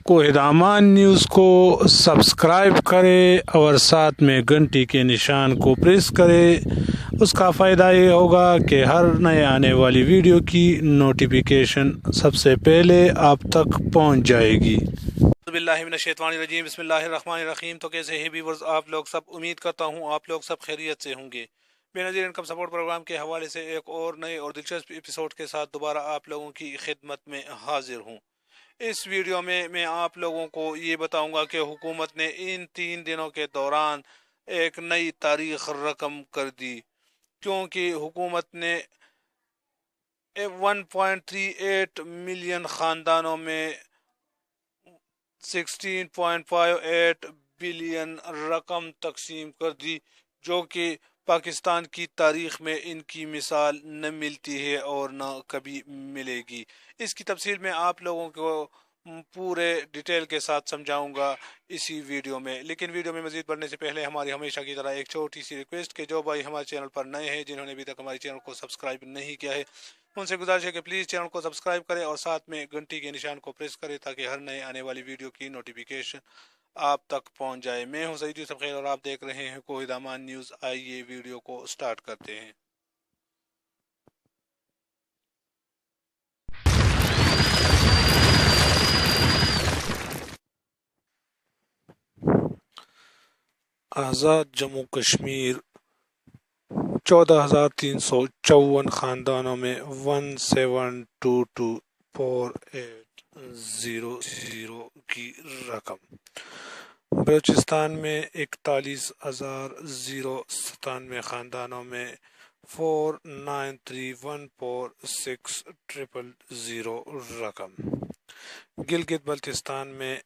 کوہدامان news کو subscribe کرے اور ساتھ میں گھنٹی کے نشان کو پریس کرے۔ اس کا فائدہ یہ ہوگا کہ ہر نئے آنے والی ویڈیو کی نوٹیفیکیشن سب سے پہلے آپ تک پہنچ جائے گی۔ اعوذ باللہ من الشیطان الرجیم، بسم اللہ الرحمن الرحیم۔ تو کیسے ہیں ویورز آپ لوگ سب؟ امید کرتا ہوں آپ لوگ سب خیریت سے ہوں گے۔ بے نظیر انکم سپورٹ پروگرام کے حوالے سے ایک اور نئے اور دلچسپ ایپیسوڈ کے ساتھ دوبارہ آپ لوگوں کی خدمت میں حاضر ہوں۔ اس ویڈیو میں آپ لوگوں کو یہ بتاؤں گا کہ حکومت نے ان 3 دنوں کے دوران ایک نئی تاریخ رقم کر دی، کیونکہ حکومت نے 1.38 ملین خاندانوں میں 16.58 بلین رقم تقسیم کر دی، جو کہ پاکستان کی تاریخ میں ان کی مثال نہ ملتی ہے اور نہ کبھی ملے گی۔ اس کی تفصیل میں آپ لوگوں کو پورے ڈیٹیل کے ساتھ سمجھاؤں گا اسی ویڈیو میں، لیکن ویڈیو میں مزید بڑھنے سے پہلے ہماری ہمیشہ کی طرح ایک چھوٹی سی ریکویسٹ کہ جو بھائی ہمارے چینل پر نئے ہیں، جنہوں نے ابھی تک ہمارے چینل کو سبسکرائب نہیں کیا ہے، ان سے گزارش ہے کہ پلیز چینل کو سبسکرائب کریں اور ساتھ میں گھنٹی کے نشان کو پریس کریں تاکہ ہر نئے آنے والی ویڈیو کی نوٹیفیکیشن آپ تک پہنچ جائے۔ میں ہوں سعید یوسف خیر اور آپ دیکھ رہے ہیں کوہدامان نیوز۔ آئیے ویڈیو کو سٹارٹ کرتے ہیں۔ آزاد جموں کشمیر 14,354 خاندانوں میں 17224800 کی رقم۔ بلوچستان میں 41,097 خاندانوں میں 49314600 رقم۔ گلگت بلتستان میں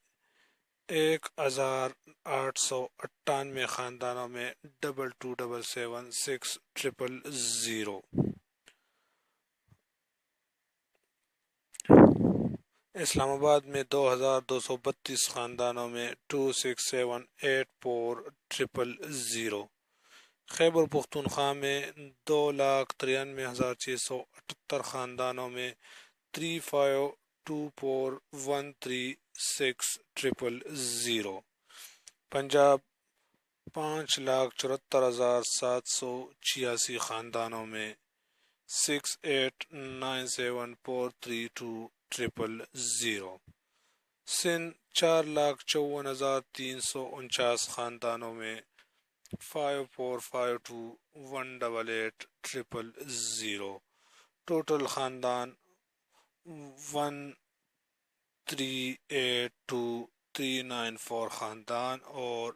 1,898 خاندانوں میں 22777600۔ اسلام آباد میں 2,232 خاندانوں میں 26784000۔ خیبر پختونخوا میں 2,93,678 خاندانوں میں 3524136000۔ پنجاب 5,74,786 خاندانوں میں 6897432000۔ سندھ 4,54,349 خاندانوں میں 5452188000۔ ٹوٹل خاندان 1382394 خاندان اور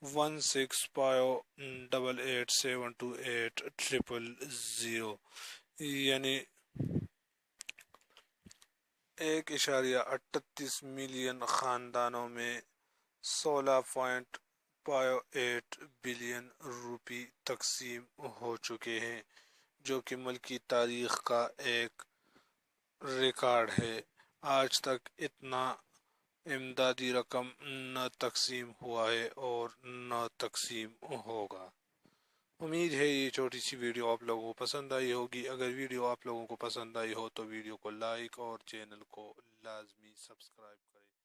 16,88,728,000، یعنی 1.38 ملین خاندانوں میں 16.58 بلین روپے تقسیم ہو چکے ہیں، جو کہ ملکی تاریخ کا ایک ریکارڈ ہے۔ آج تک اتنا امدادی رقم نہ تقسیم ہوا ہے اور نہ تقسیم ہوگا۔ امید ہے یہ چھوٹی سی ویڈیو آپ لوگوں کو پسند آئی ہوگی۔ اگر ویڈیو آپ لوگوں کو پسند آئی ہو تو ویڈیو کو لائک اور چینل کو لازمی سبسکرائب کریں۔